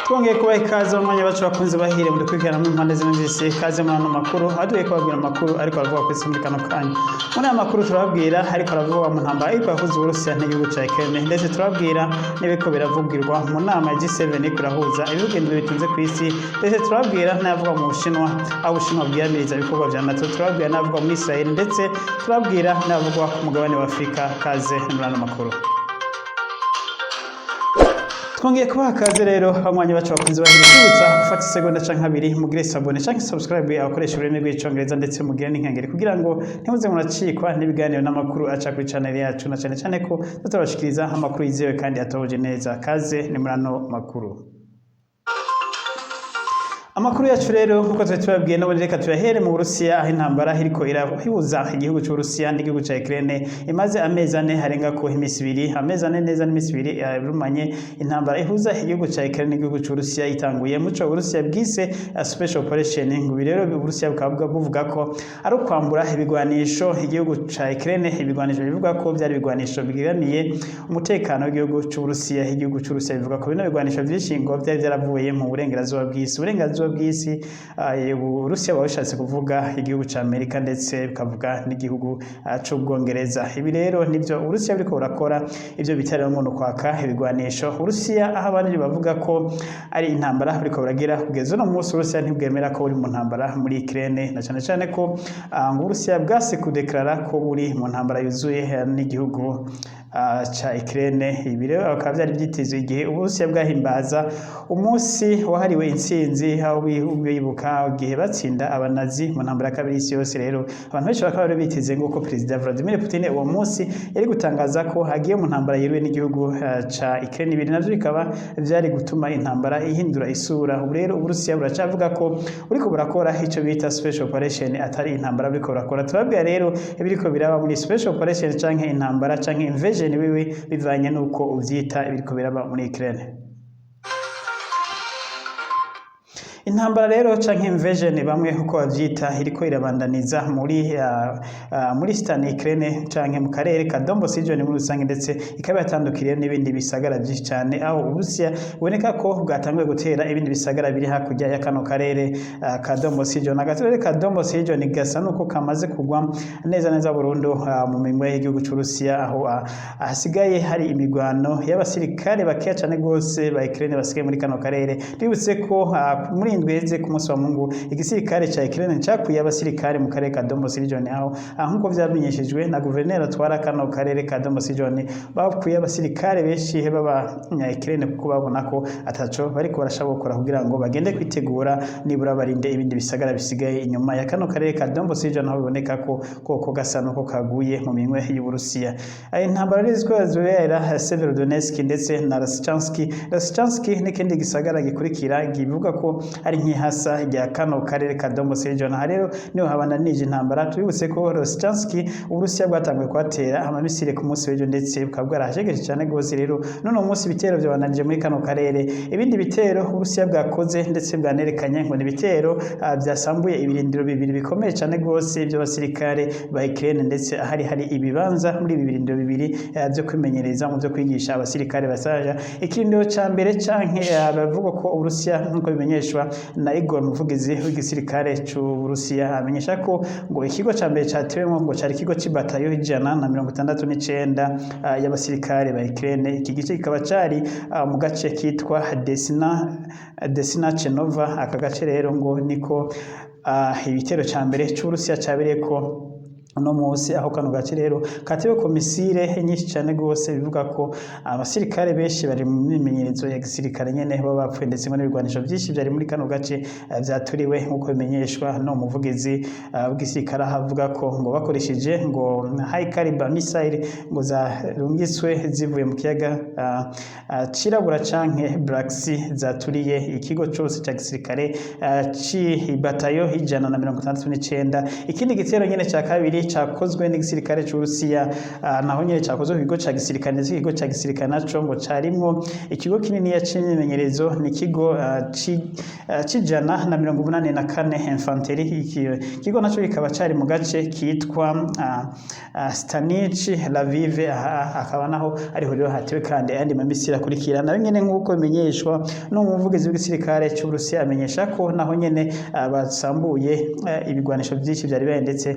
Twongeye kubaha ikaze mu mwanya bacu bakunze bahire mu dukurikirana mu mpande z'imvise ikaze mu ano makuru aduye kubabwira amakuru ariko aravuga ku isi muri kano kanya. Muri aya makuru turababwira ariko aravuga mu ntambara ariko yahuza Uburusiya n'igihugu ca Ukraine, ndetse turababwira n'ibiko biravugirwa mu nama ya G7 iriko irahuza ibihugu indwi bitunze ku isi, ndetse turababwira n'ayavuga mu Bushinwa aho Ubushinwa bwiyamiriza ibikorwa vya NATO, turababwira n'ayavuga muri Israel, ndetse turababwira n'ayavuga ku mugabane wa Afrika. Kaze muri ano makuru. Twongeye kubaha kaze rero abanywanyi bacu bakunze bahire kwibutsa gufata isegonda canke abiri mugire sabone canke subscribe abakoresha ururimi rw'icongereza, ndetse mugire n'inkengeri kugira ngo ntimuze muracikwa n'ibiganiro n'amakuru aca kuri channel yacu, na cane ko tutabashikiriza amakuru yizewe kandi atohoje neza. Kaze ni muri ano makuru. Amakuru yacu rero nkuko tubabwiye no reka tuyahere mu Burusiya aho intambara iriko irahuza igihugu cy'u Burusiya n'igihugu ca Ukraine imaze amezi ane harenga ko imisi ibiri, amezi ane neza n'imisi ibiri rumanye. Intambara ihuza igihugu ca Ukraine n'igihugu cy'u Burusiya itanguye muco Burusiya bwise special operation. Ngo rero Burusiya bukaba buvuga ko ari kwambura ibigwanisho igihugu ca Ukraine, ibigwanisho bivuga ko byari ibigwanisho bigiraniye umutekano w'igihugu cy'u Burusiya. Igihugu cy'u Burusiya bivuga ko bino bigwanisho vy'ishingo byari byaravuye mu burengerazuba bw'isi Uburusiya babishatse kuvuga igihugu ca Amerika, ndetse bikavuga n'igihugu c'Ubwongereza. Ibi rero nivyo Uburusiya buriko burakora, ivyo bitari mu kwaka ibigwanisho Uburusiya, aho abandi bavuga ko ari intambara buriko buragira kugeza no munsi. Uburusiya ntibwemera ko buri mu ntambara muri Ukraine, na cane ko Uburusiya bwase kudeklara ko buri mu ntambara yuzuye n'igihugu ca Ukraine. Ibi rero akaba byari byitezwe igihe Uburusiya bwahimbaza umunsi wahariwe intsinzi, aho bibuka igihe batsinda abanazi mu ntambara ya kabiri y'isi yose. Rero abantu benshi bakaba bari biteze ngo ko Perezida Vladimir Putin uwo munsi yari gutangaza ko hagiye mu ntambara yeruwe n'igihugu ca Ukraine. Ibiri navyo bikaba vyari gutuma intambara ihindura isura. Ubu rero Uburusiya buracavuga ko buriko burakora ico bita special operation, atari intambara buriko burakora. Turabwira rero ibiriko biraba muri special operation canke intambara canke invasion biwe bivanye nuko uvyita ibiriko biraba muri Ukraine. Intambara rero canke invasion bamwe uko bavyita iriko irabandaniza muri Eastern Ukraine canke mu karere ka Donbas region muri rusange, ndetse ikaba yatandukiriye n'ibindi bisagara byinshi cyane, aho Uburusiya buboneka ko bwatanguye gutera ibindi bisagara biri hakurya ya kano karere ka Donbas region. Agaturere ka Donbas region gasa nuko kamaze kugwa neza burundu mu minwe y'igihugu c'Uburusiya, aho hasigaye hari imigwano y'abasirikare bakeya cyane gose ba Ukraine basigaye muri kano karere. Bibutse ko muri indweze ku munsi wa Mungu igisirikare ca Ukraine cakuye abasirikare mu karere ka Donbas region, aho nkuko vyamenyeshejwe na guverineri atwara kano karere ka Donbas region, bakuye abasirikare benshi baba Ukraine kuko babona ko ataco bariko barashobora kugira ngo bagende kwitegura nibura barinde ibindi bisagara bisigaye inyuma ya kano karere ka Donbas region, aho biboneka ko koko gasa nuko kaguye mu minwe y'Uburusiya. Intambara riziko zibera Severodonetsk ndetse na Lysychansk n'ikindi gisagara gikurikira givuga ko ari nk'ihasa rya kano karere ka Donbas region. Rero niho habandanije intambara. Tubibutse ko Lysychansk Uburusiya bwatanguye kwatera amamisire ku munsi w'ejo, ndetse bukaba bwarajegeje cyane gose. Rero none umunsi ibitero byabandanije muri kano karere, ibindi bitero Uburusiya bwakoze ndetse bwanerekanye ngo n'ibitero byasambuye ibirindiro bibiri bikomeye cyane gose by'abasirikare ba Ukraine, ndetse hari ibibanza muri ibi birindiro bibiri byo kwimenyereza mu byo kwigisha abasirikare basaja. Ikirindiro ca mbere canke bavuga ko Uburusiya nkuko bimenyeshwa na Igor umuvugizi w'igisirikare c'Uburusiya, amenyesha ko ngo ikigo ca mbere catewemo ngo cari ikigo c'ibatayo 169 y'abasirikare ba Ukraine. Iki gice kikaba cari mu gace kitwa Desina Chenova. Aka gace rero ngo niko ibitero ca mbere c'Uburusiya cabereyeko no munsi, aho kano gace rero katewe komisire nyinshi cyane gose. Bivuga ko abasirikare benshi bari mu mimenyerezo ya gisirikare nyene baba bapfuye, ndetse ngo n'ibigwanisho byinshi byari muri kano gace vyaturiwe nkuko bimenyeshwa no muvugizi w'igisirikare. Havuga ko ngo bakoresheje ngo high caliber missile ngo zarungiswe zivuye mu kiyaga cirabura canke Black Sea, zaturiye ikigo cyose cya gisirikare c'ibatayo 169. Ikindi gitero nyene ca kabiri cakozwe n'igisirikare c'Uburusiya naho nyene cakozwe ku kigo ca gisirikare ndetse ikigo ca gisirikare naco ngo carimwo ikigo kinini c'imyimenyerezo ni ikigo c'ijana na 184 infanteri ikigo naco kikaba cari mu gace kitwa Stanichi Lviv akaba naho ariho rero hatewe kandi ayandi mamisira akurikira nawe nyene nk'uko bimenyeshwa n'umuvugizi w'igisirikare c'Uburusiya amenyesha ko naho nyene basambuye ibigwanisho byinshi byari baye ndetse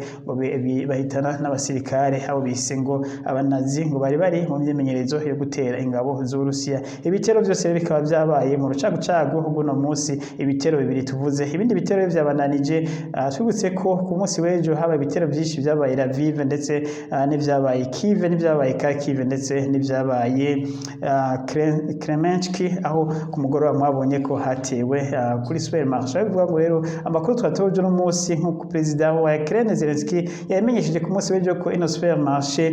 bahitana n'abasirikare abo bise ngo abanazi ngo bari mu myimenyerezo yo gutera ingabo z'Uburusiya ibitero byose bikaba byabaye mu rucagucagu guno munsi ibitero bibiri tuvuze ibindi bitero byabananije twibutse ko ku munsi w'ejo haba ibitero byinshi byabaye Lviv ndetse n'ibyabaye Kiev n'ibyabaye Kharkiv ndetse n'ibyabaye Kremenchuk aho ku mugoroba mwabonye ko hatewe kuri supermarché bivuga ngo rero amakuru twatoje no munsi nk'uko perezida wa Ukraine Zelensky yamenyesheje ku munsi w'ejo ko ino supermarché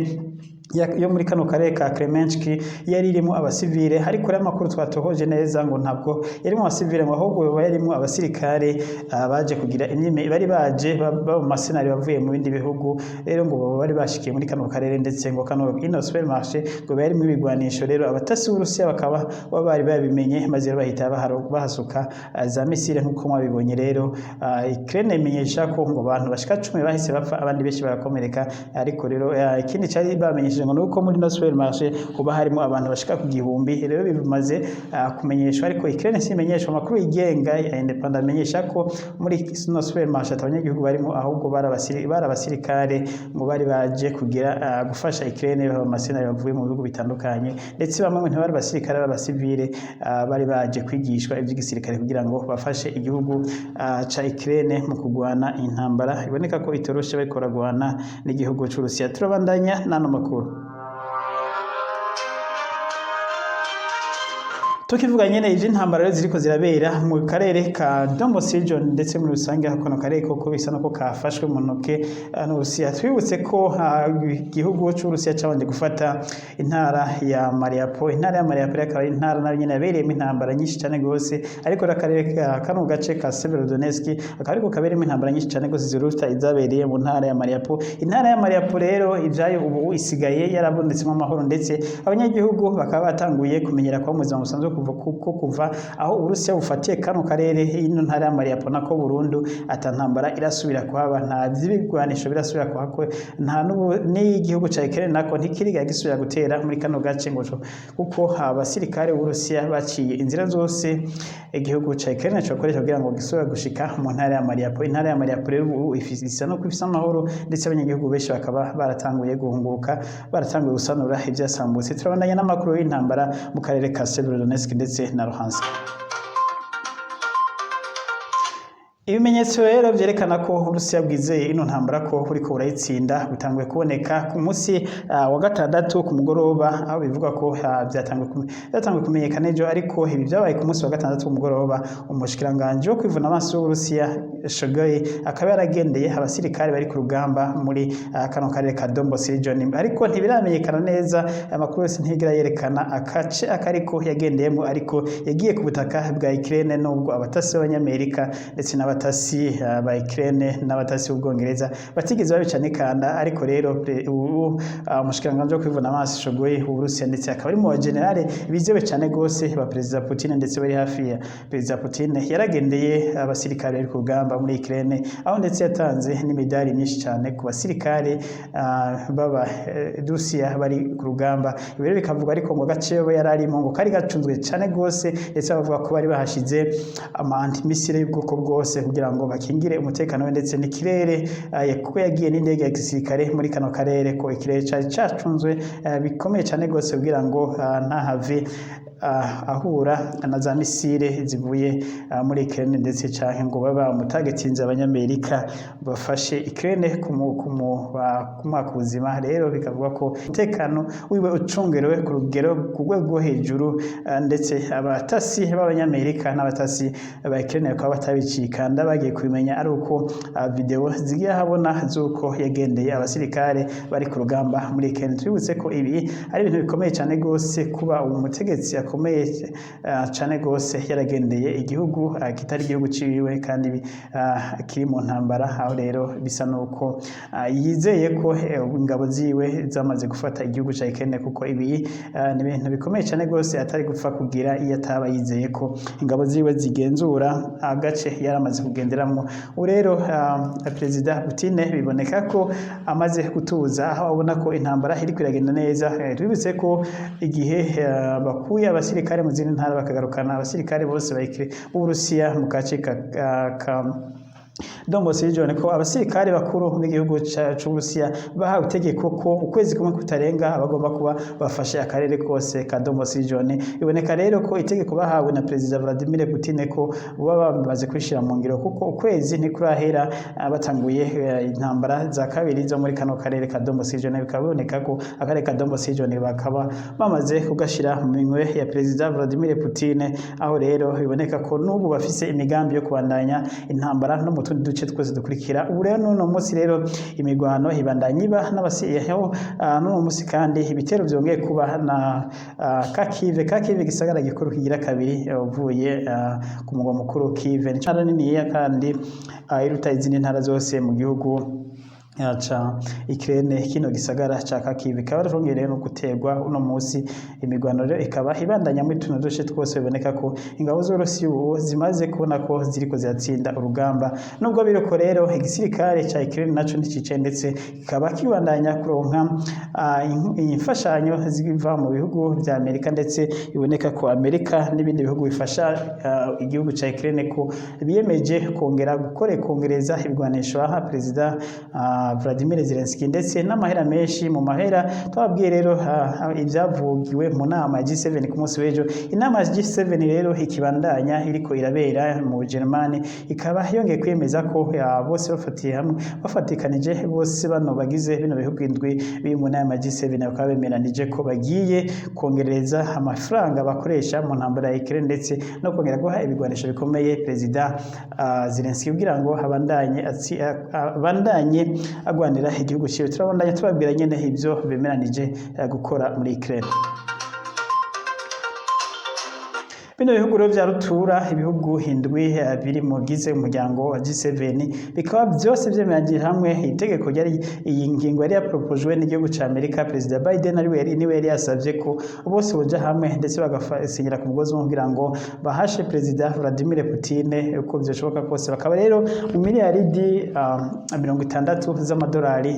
yo muri kano karere ka Kremenchuk yari irimo abasivile ariko rero amakuru twatohoje neza ngo ntabwo yarimo abasivile ahubwo yarimo abasirikare baje kugira bari baje mu masenari bavuye mu bindi bihugu rero ngo bari bashikiye muri kano karere ndetse ngo kano ino supermarché ngo bari mu bigwanisho rero abatasi b'Urusiya bakaba bari babimenye maze bahita bahasuka za misile nk'uko mwabibonye rero Ukraine imenyesha ko ngo abantu bashika 10 bahise bapfa abandi benshi barakomereka ariko rero ikindi cyari bamenyesha ngo nuko muri no supermarché kuba harimo abantu bashika ku gihumbi rero bimaze kumenyeshwa ariko Ukraine simenyeshwa amakuru yigenga independent amenyesha ko muri no supermarché abanyagihugu barimo ahubwo barabasirikare ngo bari baje kugira gufasha Ukraine bamasena bavuye mu bihugu bitandukanye ndetse bamwe ntibari basirikare b'abasivile bari baje kwigishwa iby'igisirikare kugira ngo bafashe igihugu ca Ukraine mu kugwana intambara iboneka ko itoroshe bariko baragwana n'igihugu c'Urusiya turabandanya nano makuru tukivuga nyene ivy'intambara rero ziriko zirabera mu karere ka Donbas region ndetse muri rusange hakono karere koko bisa no ko kafashwe mu ntoke n'Urusiya twibutse ko igihugu c'Urusiya cabanje gufata intara ya Mariupol akaba ari intara nayo nyene yabereyemo intambara nyinshi cyane gose ariko akarere kano gace ka Severodonetsk akariko kabereyemo intambara nyinshi cyane gose ziruta izabereye mu ntara ya Mariupol intara ya Mariupol rero ivyayo ubu isigaye yarabonetsemo amahoro ndetse abanyagihugu bakaba batanguye kumenyera ko muzima musanzwe kuva aho Urusiya bufatiye kano karere ino ntara ya Mariupol nako Burundi atantambara irasubira kuhaba nta by'ibigwanisho birasubira kuhakwe nta n'igihugu ca Ukraine nako ntikiriga gisubira gutera muri kano gace ngo kuko abasirikare b'Urusiya baciye inzira zose igihugu ca Ukraine cyakoresha kugira ngo gisubire gushika mu ntara ya Mariupol intara ya Mariupol rero ifisa no kwifisa amahoro ndetse abanyagihugu benshi bakaba baratanguye guhunguka baratanguye gusanura ivyasambutse turabandanya n'amakuru y'intambara mu karere ka Severodonetsk ndetse na Luhansk ibimenyetso rero byerekana ko Urusiya bwizeye ino ntambara ko buriko burayitsinda bitanguye kuboneka ku munsi wa gatandatu ku mugoroba aho bivuga ko byatanguye kumenyekana ejo ariko ibi byabaye ku munsi wa gatandatu ku mugoroba umushikiranganje wo kwivuna amaso w'Urusiya Shoigu akaba yaragendeye abasirikare bari ku rugamba muri kano karere ka Donbas region ariko ntibiramenyekana neza amakuru yose ntigira yerekana akace akariko yagendeyemo ariko yagiye ku butaka bwa Ukraine nubwo abatasi b'Abanyamerika ndetse n'abatasi ba Ukraine n'abatasi b'Ubwongereza batigeze babicana ikanda ariko rero umushikiranganje wo kwivuna amaso Shoigu w'Uburusiya ndetse akaba ari mu bagenerale bizewe cyane gose ba Perezida Putin ndetse bari hafi ya Perezida Putin yaragendeye abasirikare bari ku rugamba muri Ukraine aho ndetse yatanze n'imidari myinshi cyane ku basirikare baba Rusiya bari ku rugamba ibero bikavuga ariko ngo gace bo yararimo ngo kari gacunzwe cyane gose ndetse bavuga ko bari bahashize antimisile y'ubwoko bwose kugira ngo bakingire umutekano we ndetse n'ikirere kuko yagiye n'indege ya gisirikare muri kano karere ko ikirere cyacunzwe bikomeye cyane gose kugira ngo ntahave ahura na za misile zivuye muri Ukraine ndetse cyane ngo baba umutagetinze abanyamerika bafashe Ukraine kumwaka ubuzima rero bikavuga ko umutekano wiwe ucungerewe ku rugero ku rwego hejuru ndetse abatasi b'abanyamerika n'abatasi ba Ukraine bakaba batabicikana Rwanda bagiye kubimenya ari uko video zigiye habona z'uko yagendeye abasirikare bari ku rugamba muri Ukraine. Twibutse ko ibi ari ibintu bikomeye cyane gose kuba umutegetsi akomeye cyane gose yaragendeye igihugu kitari igihugu ciwe kandi kiri mu ntambara, aho rero bisa nuko yizeye ko ingabo ziwe zamaze gufata igihugu ca Ukraine, kuko ibi ni ibintu bikomeye cyane gose atari gupfa kugira iyo ataba yizeye ko ingabo ziwe zigenzura agace yaramaze kugenderamwo. Ubu rero Perezida Putin biboneka ko amaze gutuza, aho abona ko intambara iri kwiragenda neza. Twibutse ko igihe bakuye abasirikare mu zindi ntara bakagarukana abasirikare bose b'Uburusiya mu gace ka Donbas region, ko abasirikare bakuru b'igihugu c'Uburusiya bahawe itegeko ko ukwezi kumwe kutarenga bagomba kuba bafashe akarere kose ka Donbas region. Iboneka rero ko itegeko bahawe na Perezida Vladimir Putin ko baba bamaze kwishira mu ngiro, kuko ukwezi ntikurahera batanguye intambara za kabiri zo muri kano karere ka Donbas region. Bikaboneka ko akarere ka Donbas region bakaba bamaze kugashira mu minwe ya Perezida Vladimir Putin, aho rero biboneka ko n'ubu bafise imigambi yo kubandanya intambara no tundi duce twose dukurikira. Ubu rero n'uno munsi rero imigwano ibandanya iba n'abasiyeho n'uno munsi kandi ibitero byongeye kuba na Kharkiv gisagara gikuru kigira kabiri uvuye ku mugwa mukuru Kiev. Ni ntara niniya kandi iruta izindi ntara zose mu gihugu ca Ukraine. Kino gisagara ca Kharkiv kikaba rongereye no guterwa uno munsi. Imigwano rero ikaba ibandanya muri tuno duce twose, biboneka ko ingabo z'Urusiya ubu zimaze kubona ko ziriko ziratsinda urugamba. Nubwo biriko rero igisirikare ca Ukraine naco ntikicaye, ndetse kikaba kibandanya kuronka imfashanyo ziva mu bihugu vya Amerika, ndetse biboneka ko Amerika n'ibindi bihugu bifasha igihugu ca Ukraine ko biyemeje kongereza ibigwanisho aha Perezida Vladimir Zelensky, ndetse n'amahera menshi. Mu mahera twabwiye rero ibyavugiwe mu nama ya G7 ku munsi w'ejo. Inama ya G7 rero ikibandanya iriko irabera mu Germany, ikaba yongeye kwemeza ko bose bafatikanije bose bano bagize bino bihugu indwi biri mu nama ya G7 bakaba bemeranije ko bagiye kongereza amafaranga bakoresha mu ntambara ya Ukraine, ndetse no kongera guha ibigwanisho bikomeye Perezida Zelensky kugira ngo abandanye agwanira igihugu ciwe. Turabandanya tubabwira nyene ivyo bemeranije gukora muri Ukraine. Bino bihugu rero vya rutura, ibihugu indwi biri mu gize umuryango wa G7, bikaba byose vyemeranyije hamwe itegeko ryari iyi ngingo yari yapropojwe n'igihugu ca Amerika. Perezida Biden niwe yari yasavye ko bose boja hamwe, ndetse bagasinyira ku mugozi kugira ngo bahashe Perezida Vladimir Putin uko vyoshoboka kose. Bakaba rero mu miliyaridi 60 z'amadolari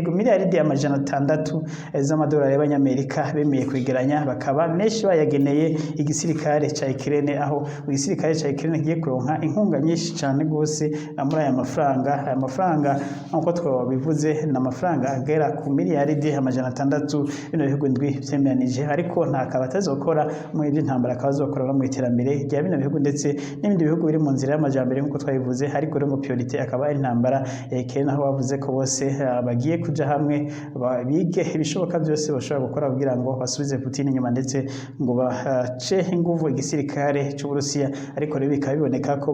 miliyaridi amajana 600 z'amadolari y'abanyamerika bemeye kwegeranya, bakaba menshi bayageneye igisirikare ca Ukraine, aho igisirikare ca Ukraine kigiye kuronka inkunga nyinshi cyane gose muri aya mafaranga. Aya mafaranga nkuko twabivuze na mafaranga agera ku miliyaridi amajana 600 bino bihugu ndwi vyemeranije, ariko nta kabatazokora mu by'intambara akabazokora mu iterambere rya bino bihugu, ndetse n'ibindi bihugu biri mu nzira y'amajambere nkuko twabivuze. Ariko rero priority akaba ari intambara ya Ukraine, aho bavuze ko bose bagiye kuja hamwe bige ibishoboka byose bashobora gukora kugira ngo basubize Putin inyuma, ndetse ngo bace inguvu igisirikare c'Uburusiya. Ariko rero bikaba biboneka ko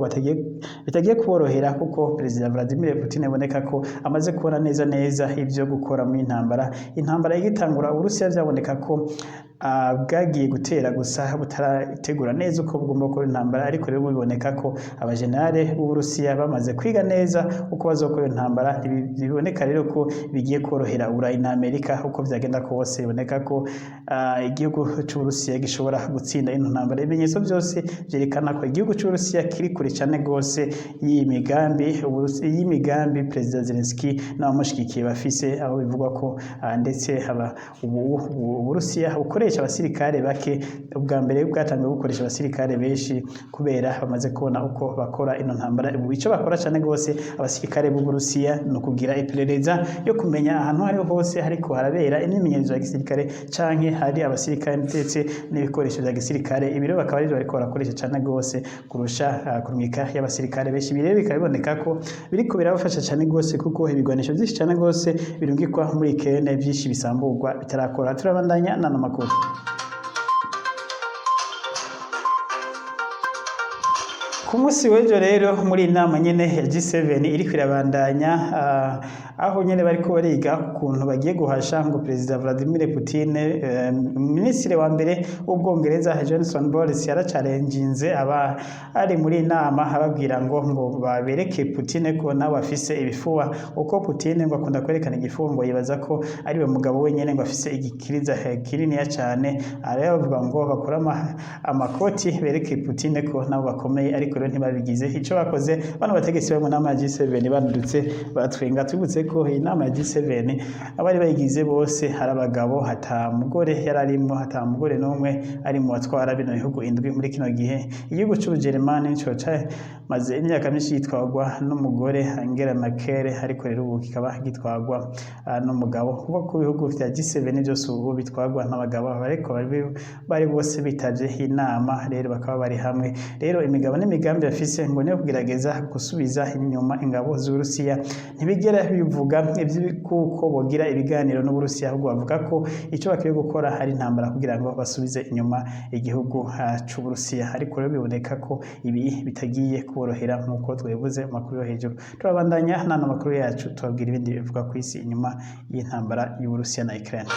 bitagiye kuborohera, kuko Perezida Vladimir Putin aboneka ko amaze kubona neza ivyo gukora mu intambara igitangura. Uburusiya vyaboneka ko bwagiye gutera gusa butarategura neza uko bugomba gukora intambara, ariko rero biboneka ko abajenerale b'Uburusiya bamaze kwiga neza uko bazokora intambara. Biboneka rero ko bigiye korohera Burayi na Amerika. Uko vyagenda kose biboneka ko igihugu c'Uburusiya gishobora gutsinda ino ntambara. Ibimenyetso byose vyerekana ko igihugu c'Uburusiya kiri kure cane gose y'imigambi Perezida Zelensky n'abamushigikiye bafise, aho bivugwa ko ndetse Uburusiya bukoresha abasirikare bake. Ubwa mbere bwatangiye gukoresha abasirikare benshi kubera bamaze kubona uko bakora ino ntambara. Ico bakora cane gose abasirikare b'Uburusiya no kugira iperereza yo kumenya ahantu hariho hose hariko harabera imyimenyerezo ya gisirikare canke hari abasirikare ndetse n'ibikoresho vya gisirikare. Ibiro bakaba ari bariko barakoresha cane gose kurusha kurumika y'abasirikare benshi. Ibi rero bikaba biboneka ko biriko birabafasha cane gose, kuko ibigwanisho vyinshi cane gose birungikwa muri Ukraine vyinshi bisamburwa bitarakora. Turabandanya n'amakuru. ku munsi w'ejo rero muri inama nyene ya G7 iriko irabandanya aho nyene bariko bariga ukuntu bagiye guhasha ngo Perezida Vladimir Putin, minisitiri wa mbere w'Ubwongereza Johnson Boris yaracarenjinze aba ari muri inama ababwira ngo babereke Putin ko nawe afise ibifuba, uko Putin ngo akunda kwerekana igifuba ngo yibaza ko ari we mugabo wenyene ngo afise igikiriza kininiya cane, aravuga ngo bakora amakoti bereke Putin ko nabo bakomeye, ariko rero ntibabigize. Ico bakoze bano bategetsi bo mu nama ya G7 bandutse batwenga, tubutse ko inama ya G7 abari bayigize bose hari abagabo, hata mugore yararimo, hata mugore n'umwe ari mu batwara bino bihugu indwi muri kino gihe. Igihugu c'Ubujerumani nico maze imyaka myinshi gitwarwa n'umugore Angela Merkel, ariko rero ubu kikaba gitwarwa n'umugabo. Kuba ku bihugu vya G7 byose ubu bitwarwa n'abagabo, ariko bari bose bitavye inama, rero bakaba bari hamwe. Rero imigabo n'imigambi bafise ngo niyo kugerageza gusubiza inyuma ingabo z'Uburusiya, ntibigera bivuga kuko bogira ibiganiro n'Uburusiya, ahubwo bavuga ko ico bakwiye gukora hari intambara kugira ngo basubize inyuma igihugu c'Uburusiya, ariko rero biboneka ko ibi bitagiye kuborohera nk'uko twabivuze mu makuru yo hejuru. Turabandanya n'ano makuru yacu tubabwira ibindi bivuga ku isi inyuma y'intambara y'Uburusiya na Ukraine.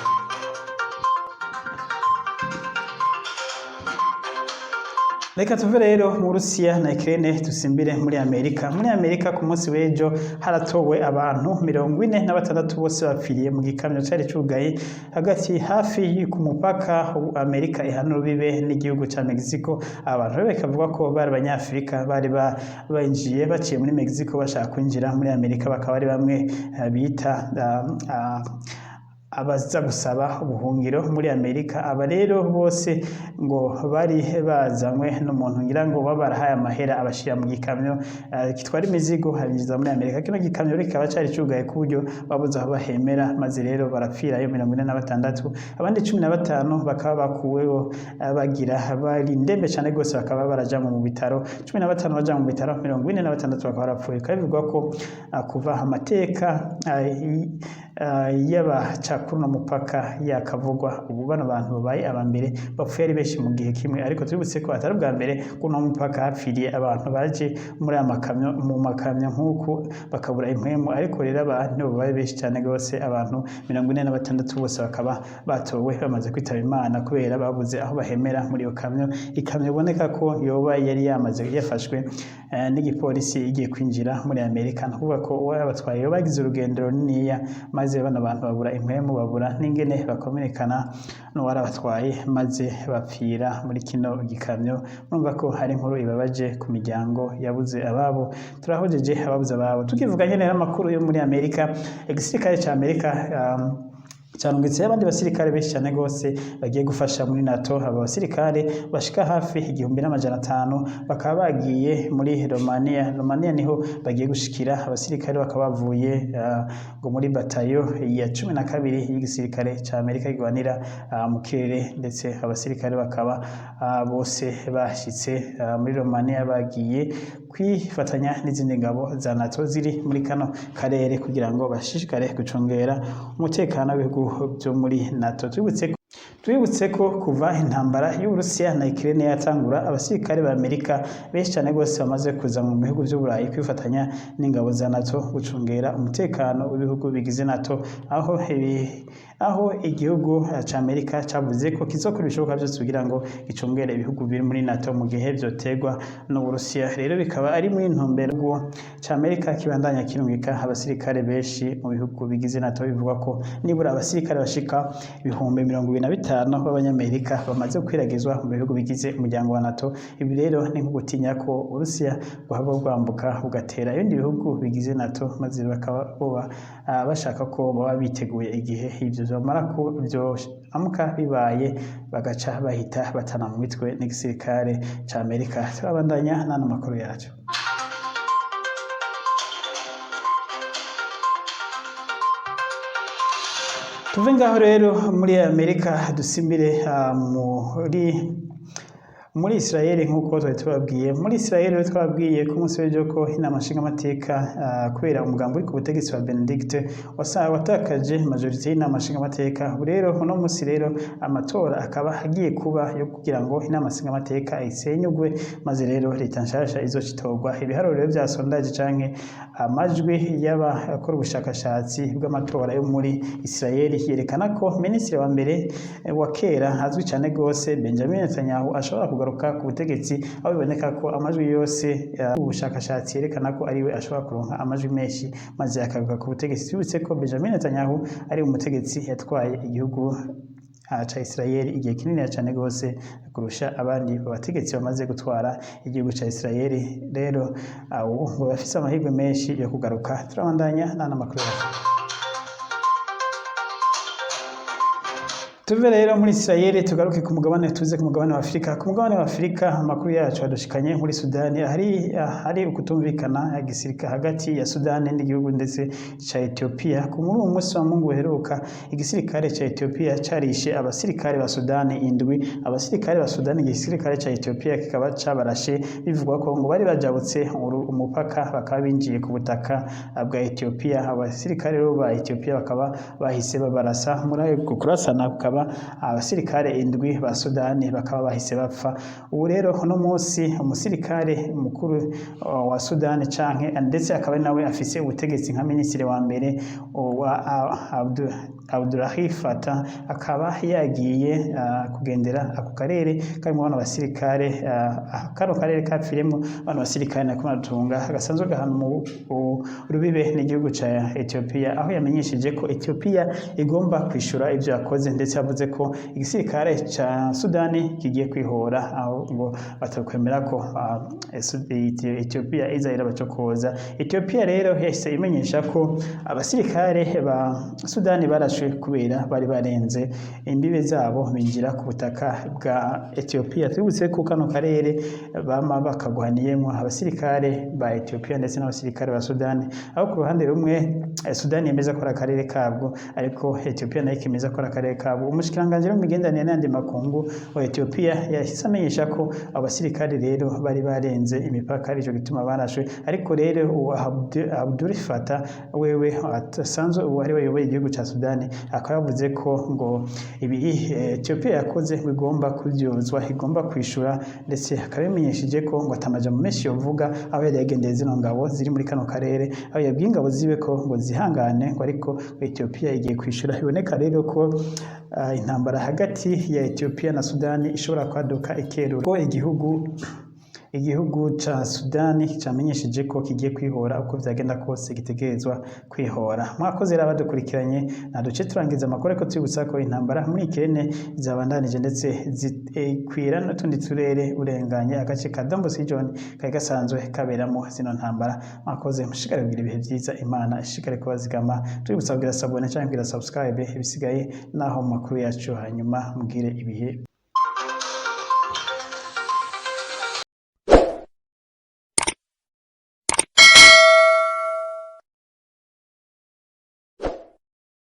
Reka tuve rero mu Burusiya na Ukraine tusimbire muri Amerika. Muri Amerika ku munsi w'ejo haratowe abantu 46 bose bapfiriye mu gikamyo cari cugaye hagati hafi ku mupaka Amerika ihana urubibe n'igihugu ca Mexico. Abantu rero bakavuga ko bari abanyafrika bari binjiye baciye muri Mexico bashaka kwinjira muri Amerika, bakaba ari bamwe bita abaza gusaba ubuhungiro muri Amerika. Aba rero bose ngo bari bazanywe n'umuntu ngira ngo babarahaye amahera abashira mu gikamyo kitwara imizigo habinjiza muri Amerika. Kino gikamyo kikaba cari cugaye ku buryo babuze aho bahemera, maze rero barapfirayo 46, abandi 15 bakaba bakuweho bagira bari ndembe cyane gose, bakaba baraja mu bitaro. 15 baja mu bitaro, 46 bakaba barapfuye. Bivugwa ko kuva amateka y'abacakuru no mupaka yakavugwa, ubu bano bantu babaye abambere bapfuye ari benshi mu gihe kimwe, ariko tubutse ko atari bwa mbere kuno mupaka hapfiriye abantu baje muri amakamyo mu makamyo nk'uko bakabura impwemu, ariko rero abantu babaye benshi cyane gose, abantu 46 bose bakaba batowe bamaze kwitaba Imana kubera babuze aho bahemera muri iyo kamyo. Ikamyo iboneka ko yoba yari yamaze yafashwe n'igipolisi igiye kwinjira muri Amerika, nakuvuga ko abatwaye bagize urugendo runiniya, maze bano bantu babura impwemu, babura n'ingene bakomerekana n'uwari abatwaye, maze bapfira muri kino gikamyo. Urumva ko hari inkuru ibabaje ku miryango yabuze ababo. Turahojeje ababuze ababo. Tukivuga nyene n'amakuru yo muri Amerika, igisirikare ca Amerika cyarungitse abandi basirikare benshi cyane gose bagiye gufasha muri NATO. Aba basirikare bashika hafi 1500 bakaba bagiye muri Romania. Romania niho bagiye gushikira. Abasirikare bakaba bavuye ngo muri batayo ya 12 y'igisirikare ca Amerika gwanira mu kirere, ndetse abasirikare bakaba bose bashitse muri Romania bagiye kwifatanya n'izindi ngabo za NATO ziri muri kano karere kugira ngo bashishikare gucungera umutekano w'ibihugu byo muri NATO. Twibutse ko kuva intambara y'Uburusiya na Ukraine yatangura, abasirikare ba Amerika benshi cyane gose bamaze kuza mu bihugu by'Uburayi kwifatanya n'ingabo za NATO gucungera umutekano w'ibihugu bigize NATO, aho igihugu ca Amerika cavuze ko kizokora ibishoboka byose kugira ngo gicungere ibihugu biri muri NATO mu gihe byotegwa n'Uburusiya. Rero bikaba ari muri ntumbero ca Amerika kibandanya kirungika abasirikare benshi mu bihugu bigize NATO. Bivuga ko nibura abasirikare bashika 25,000 b'abanyamerika bamaze kwiragizwa mu bihugu bigize umuryango wa NATO. Ibi rero ni nko gutinya ko Urusiya guhava bwambuka bugatera ibindi bihugu bigize NATO, maze bakaba bashaka ko baba biteguye igihe ivyo bamara ko byo amuka bibaye bagaca bahita batana mu mitwe n'igisirikare ca Amerika. Turabandanya n'ano makuru yacu. Tuve ngaho rero muri Amerika dusimbire muri Israel nk'uko twari tubabwiye muri Israel twabwiye ku munsi w'ejo ko inama nshingamateka kubera umugambi uri ku butegetsi wa Benedict watakaje majorité y'inama nshingamateka. Rero uno munsi rero amatora akaba agiye kuba yo kugira ngo inama nshingamateka isenyugwe maze rero leta nshasha izocitorwa. Ibiharuro rero vya sondage canke amajwi y'abakora ubushakashatsi bw'amatora yo muri Israel yerekana ko minisitiri wa mbere wa kera azwi cyane gose Benjamin Netanyahu ashobora kugaruka ku butegetsi, aho biboneka ko amajwi yose ubushakashatsi yerekana ko ariwe ashobora kuronka amajwi menshi maze akagaruka ku butegetsi. Tubutse ko Benjamin Netanyahu ari umutegetsi yatwaye igihugu ca Israel igihe kinini cyane gose kurusha abandi bategetsi bamaze gutwara igihugu ca Israel. Rero ngo bafise amahirwe menshi yo kugaruka. Turabandanya n'amakuru yacu. Tuve rero muri Israel tugaruke ku mugabane, tuze ku mugabane wa Afrika. Ku mugabane wa Afrika amakuru yacu adushikanye muri Sudani hari ukutumvikana igisirikare hagati ya Sudani n'igihugu ndetse ca Ethiopia. Ku munsi wa Mungu uheruka igisirikare ca Ethiopia carishe abasirikare ba Sudani indwi. Abasirikare ba Sudani igisirikare ca Ethiopia kikaba cabarashe bivugwa ko ngo bari bajabutse umupaka bakaba binjiye ku butaka bwa Ethiopia. Abasirikare ba Ethiopia bakaba bahise babarasa muri kurasana abasirikare indwi ba Sudani bakaba bahise bapfa. Ubu rero uno munsi umusirikare mukuru wa Sudani canke ndetse akaba nawe afise ubutegetsi nka minisitiri wa mbere wa Abdulahi Fatah akaba yagiye kugendera ako karere karimo bano basirikare kano karere kapfiremo bano basirikare na kumatunga gasanzwe gahana mu rubibe n'igihugu ca Ethiopia, aho yamenyesheje ko Ethiopia igomba kwishura ivyo yakoze ndetse yavuze ko igisirikare ca Sudani kigiye kwihora, aho ngo batakwemera ko Ethiopia izahera bacokoza. Ethiopia rero yahise imenyesha ko abasirikare ba Sudani barashwe kubera bari barenze imbibe zabo binjira ku butaka bwa Ethiopia. Tubutse ko kano karere bama bakagwaniyemo abasirikare ba Ethiopia ndetse n'abasirikare ba Sudani, aho ku ruhande rumwe Sudani yemeza ko akarere kabwo ariko Ethiopia nayo ikemeza ko akarere kabwo. Umushikiranganje w'imigenderanire n'andi makungu wa Ethiopia yahise amenyesha ko abasirikare rero bari barenze imipaka arico gituma barashwe, ariko rero Abdul Fatah wewe asanzwe wari wayoboye igihugu ca Sudani akaba yavuze ko ngo ibi Ethiopia yakoze bigomba kuryozwa, igomba kwishura ndetse akaba yamenyesheje ko ngo atamaja mu menshi yovuga aho yari yagendeye zino ngabo ziri muri kano karere, aho yabwiye ingabo zibe ko ngo zihangane ngo ariko Ethiopia igiye kwishura. Biboneka rero ko intambara hagati ya Ethiopia na Sudani ishobora kwaduka ikerura ko igihugu ca Sudani camenyesheje ko kigiye kwihora uko vyagenda kose gitegerezwa kwihora. Mwakoze rero abadukurikiranye naduce turangiza amakuru ko twibutsa ko intambara muri Ukraine zabandanije ndetse zikwira n'utundi turere urenganye agace ka Donbas region kari gasanzwe kaberamo zino ntambara. Mwakoze mushikare kugira ibihe vyiza, Imana ishikare kubazigama. Twibutsa kugira sabone canke kugira subscribe ibisigaye naho makuru yacu hanyuma mugire ibihe